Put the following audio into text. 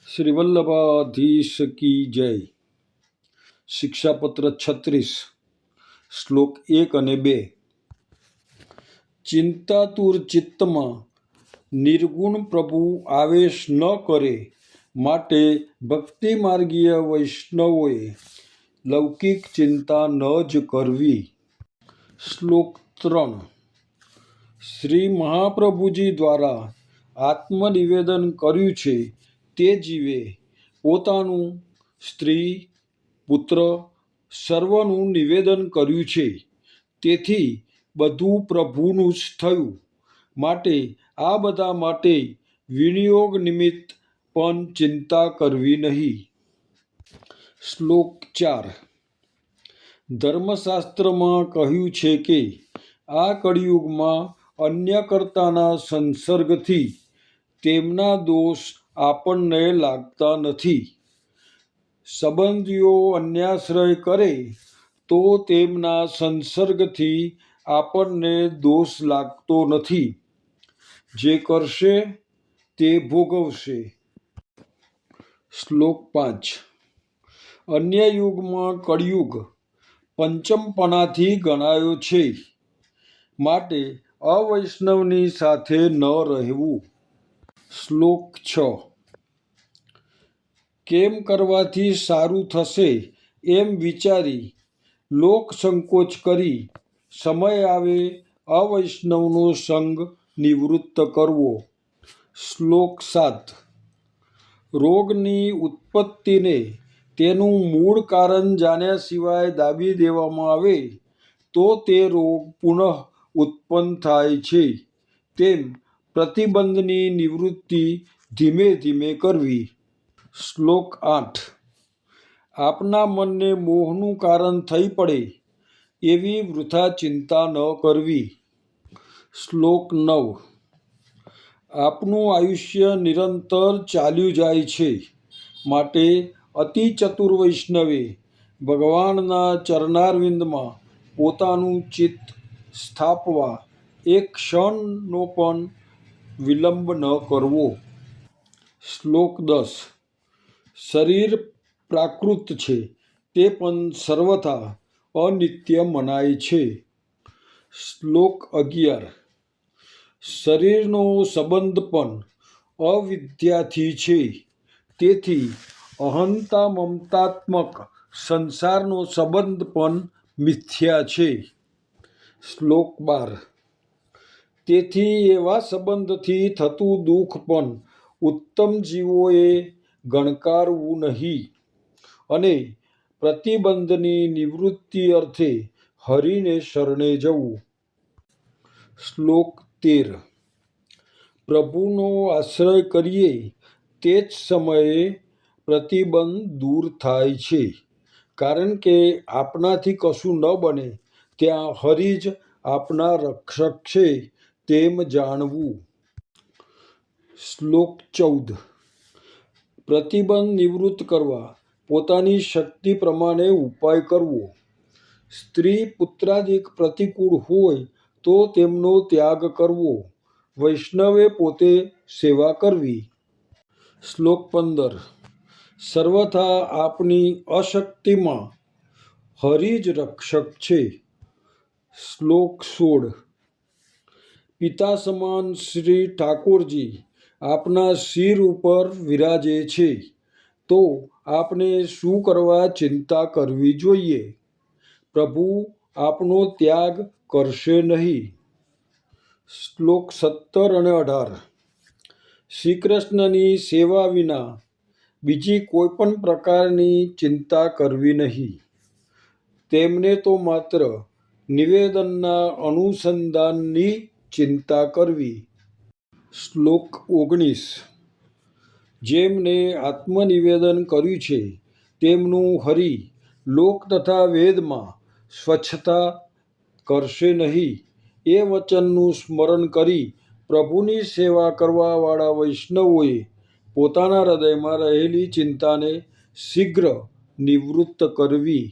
श्री वल्लभाधीश की जय। शिक्षापत्र 36 શ્લોક 1 અને 2। ચિંતાતુર ચિત્તમાં નિર્ગુણ પ્રભુ આવેશ ન કરે માટે ભક્તિ માર્ગીય વૈષ્ણવોએ લૌકિક ચિંતા ન જ કરવી। શ્લોક 3 શ્રી મહાપ્રભુજી દ્વારા આત્મનિવેદન કર્યું છે તે જીવે પોતાનું, સ્ત્રી, પુત્ર સર્વનું નિવેદન કર્યું છે, તેથી બધું પ્રભુનું જ થયું, માટે આ બધા માટે વિનિયોગ નિમિત્ત પણ ચિંતા કરવી નહીં। શ્લોક 4 ધર્મશાસ્ત્રમાં કહ્યું છે કે આ કળિયુગમાં અન્ય કર્તાના સંસર્ગથી તેમના દોષ આપણને લાગતા નથી। સંબંધીઓ અન્યાશ્રય કરે તો તેમના સંસર્ગથી આપણને દોષ લાગતો નથી, જે કરશે તે ભોગવશે। શ્લોક 5 અન્ય યુગમાં કળિયુગ પંચમપણાથી ગણાયો છે, માટે અવૈષ્ણવની સાથે ન રહેવું। શ્લોક 6 કેમ કરવાથી સારું થશે એમ વિચારી લોક સંકોચ કરી સમય આવે અવૈષ્ણવનો સંગ નિવૃત્ત કરવો। શ્લોક 7 રોગની ઉત્પત્તિને તેનું મૂળ કારણ જાણ્યા સિવાય દાબી દેવામાં આવે તો તે રોગ પુનઃ ઉત્પન્ન થાય છે, તેમ પ્રતિબંધની નિવૃત્તિ ધીમે ધીમે કરવી। શ્લોક 8 આપના મનને મોહનું કારણ થઈ પડે એવી વૃથા ચિંતા ન કરવી। શ્લોક 9 આપનું આયુષ્ય નિરંતર ચાલ્યું જાય છે, માટે અતિ ચતુર વૈષ્ણવે ભગવાનના ચરણારવિંદમાં પોતાનું ચિત્ત સ્થાપવા એક ક્ષણનો પણ વિલંબ ન કરવો। શ્લોક 10 શરીર પ્રાકૃત છે તે પણ સર્વથા અનિત્ય મનાય છે। શ્લોક 11 શરીરનો સંબંધ પણ અવિદ્યાથી છે, તેથી અહંતા મમતાત્મક સંસારનો સંબંધ પણ મિથ્યા છે। શ્લોક 12 તેથી એવા સંબંધથી થતું દુઃખ પણ ઉત્તમ જીવોએ ગણકારવું નહીં, અને પ્રતિબંધની નિવૃત્તિ અર્થે હરિને શરણે જવું। શ્લોક 13 પ્રભુનો આશ્રય કરીએ તે જ સમયે પ્રતિબંધ દૂર થાય છે, કારણ કે આપણાથી કશું ન બને ત્યાં હરિ જ આપના રક્ષક છે તેમ જાણવું। શ્લોક 14 પ્રતિબંધ નિવૃત્ત કરવા પોતાની શક્તિ પ્રમાણે ઉપાય કરવો। સ્ત્રી પુત્રાદિક પ્રતિકૂળ હોય તો તેમનો ત્યાગ કરવો, વૈષ્ણવે પોતે સેવા કરવી। શ્લોક 15 સર્વથા આપની અશક્તિમાં હરિ જ રક્ષક છે। શ્લોક 16 પિતા સમાન શ્રી ઠાકોરજી આપના શિર ઉપર વિરાજે છે, તો આપને શું કરવા ચિંતા કરવી જોઈએ? પ્રભુ આપનો ત્યાગ કરશે નહીં। શ્લોક 17 અને 18 શ્રીકૃષ્ણની સેવા વિના બીજી કોઈ પણ પ્રકારની ચિંતા કરવી નહીં, તેમને તો માત્ર નિવેદનના અનુસંધાનની ચિંતા કરવી। શ્લોક 19 જેમને આત્મનિવેદન કર્યું છે તેમનું હરિ લોક તથા વેદમાં સ્વચ્છતા કરશે નહીં, એ વચનનું સ્મરણ કરી પ્રભુની સેવા કરવાવાળા વૈષ્ણવોએ પોતાના હૃદયમાં રહેલી ચિંતાને શીઘ્ર નિવૃત્ત કરવી।